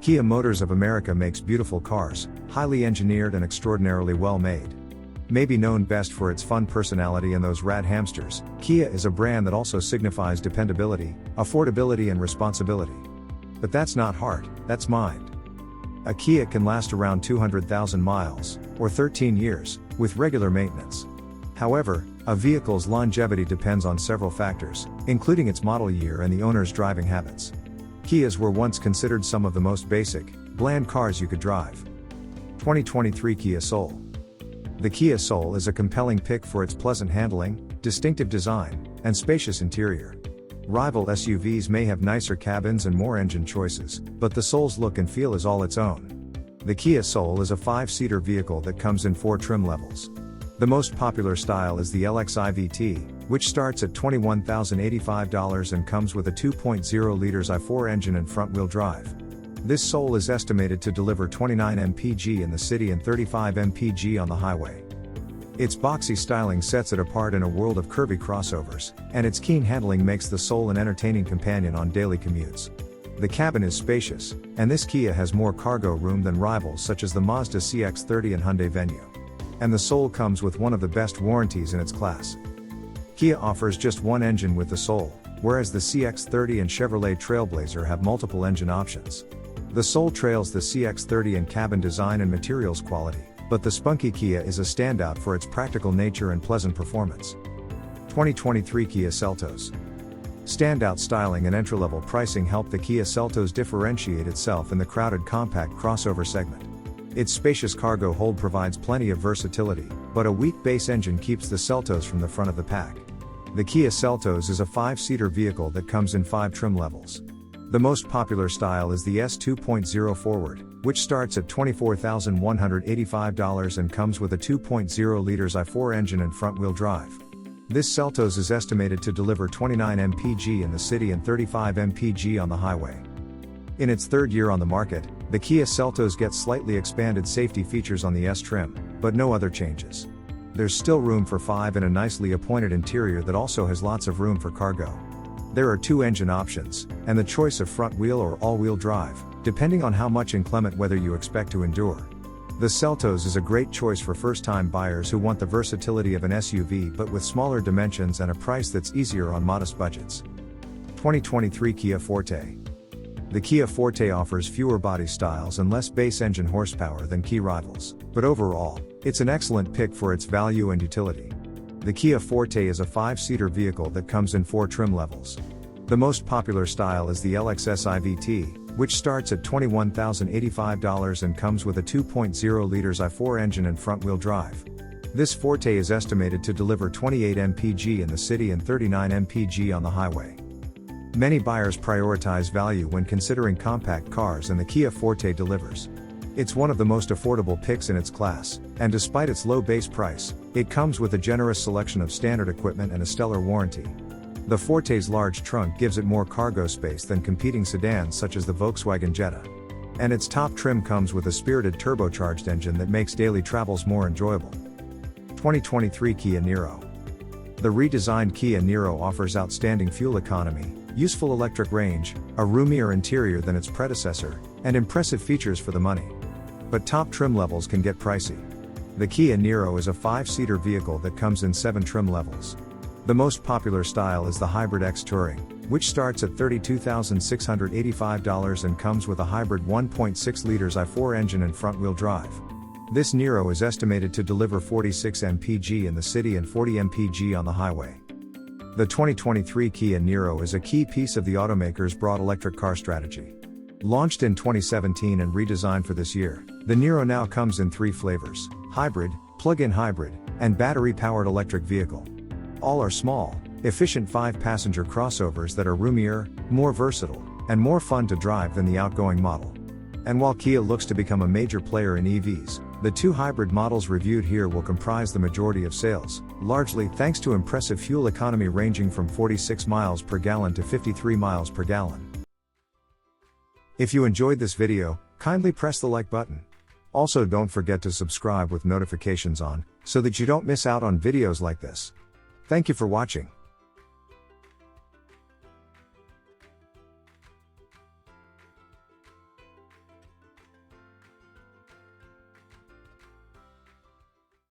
Kia Motors of America makes beautiful cars, highly engineered and extraordinarily well made. Maybe known best for its fun personality and those rad hamsters, Kia is a brand that also signifies dependability, affordability and responsibility. But that's not heart, that's mind. A Kia can last around 200,000 miles, or 13 years, with regular maintenance. However, a vehicle's longevity depends on several factors, including its model year and the owner's driving habits. Kias were once considered some of the most basic, bland cars you could drive. 2023 Kia Soul. The Kia Soul is a compelling pick for its pleasant handling, distinctive design, and spacious interior. Rival SUVs may have nicer cabins and more engine choices, but the Soul's look and feel is all its own. The Kia Soul is a 5-seater vehicle that comes in 4 trim levels. The most popular style is the LX IVT, which starts at $21,085 and comes with a 2.0 liters i4 engine and front-wheel drive. This Soul is estimated to deliver 29 mpg in the city and 35 mpg on the highway. Its boxy styling sets it apart in a world of curvy crossovers, and its keen handling makes the Soul an entertaining companion on daily commutes. The cabin is spacious, and this Kia has more cargo room than rivals such as the Mazda CX-30 and Hyundai Venue. And the Soul comes with one of the best warranties in its class. Kia offers just one engine with the Soul, whereas the CX-30 and Chevrolet Trailblazer have multiple engine options. The Soul trails the CX-30 in cabin design and materials quality, but the spunky Kia is a standout for its practical nature and pleasant performance. 2023 Kia Seltos. Standout styling and entry-level pricing help the Kia Seltos differentiate itself in the crowded compact crossover segment. Its spacious cargo hold provides plenty of versatility, but a weak base engine keeps the Seltos from the front of the pack. The Kia Seltos is a 5-seater vehicle that comes in 5 trim levels. The most popular style is the S2.0 Forward, which starts at $24,185 and comes with a 2.0 liters i4 engine and front-wheel drive. This Seltos is estimated to deliver 29 mpg in the city and 35 mpg on the highway. In its 3rd year on the market, the Kia Seltos gets slightly expanded safety features on the S trim, but no other changes. There's still room for 5 in a nicely appointed interior that also has lots of room for cargo. There are 2 engine options, and the choice of front-wheel or all-wheel drive, depending on how much inclement weather you expect to endure. The Seltos is a great choice for first-time buyers who want the versatility of an SUV but with smaller dimensions and a price that's easier on modest budgets. 2023 Kia Forte. The Kia Forte offers fewer body styles and less base engine horsepower than key rivals, but overall, it's an excellent pick for its value and utility. The Kia Forte is a 5-seater vehicle that comes in 4 trim levels. The most popular style is the LXS IVT, which starts at $21,085 and comes with a 2.0 liters i4 engine and front-wheel drive. This Forte is estimated to deliver 28 mpg in the city and 39 mpg on the highway. Many buyers prioritize value when considering compact cars, and the Kia Forte delivers. It's one of the most affordable picks in its class, and despite its low base price, it comes with a generous selection of standard equipment and a stellar warranty. The Forte's large trunk gives it more cargo space than competing sedans such as the Volkswagen Jetta. And its top trim comes with a spirited turbocharged engine that makes daily travels more enjoyable. 2023 Kia Niro. The redesigned Kia Niro offers outstanding fuel economy, useful electric range, a roomier interior than its predecessor, and impressive features for the money. But top trim levels can get pricey. The Kia Niro is a 5-seater vehicle that comes in 7 trim levels. The most popular style is the Hybrid X Touring, which starts at $32,685 and comes with a hybrid 1.6 liters i4 engine and front-wheel drive. This Niro is estimated to deliver 46 mpg in the city and 40 mpg on the highway. The 2023 Kia Niro is a key piece of the automaker's broad electric car strategy. Launched in 2017 and redesigned for this year, the Niro now comes in 3 flavors: hybrid, plug-in hybrid, and battery-powered electric vehicle. All are small, efficient 5-passenger crossovers that are roomier, more versatile, and more fun to drive than the outgoing model. And while Kia looks to become a major player in EVs, the 2 hybrid models reviewed here will comprise the majority of sales, largely thanks to impressive fuel economy ranging from 46 miles per gallon to 53 miles per gallon. If you enjoyed this video, kindly press the like button. Also, don't forget to subscribe with notifications on, so that you don't miss out on videos like this. Thank you for watching.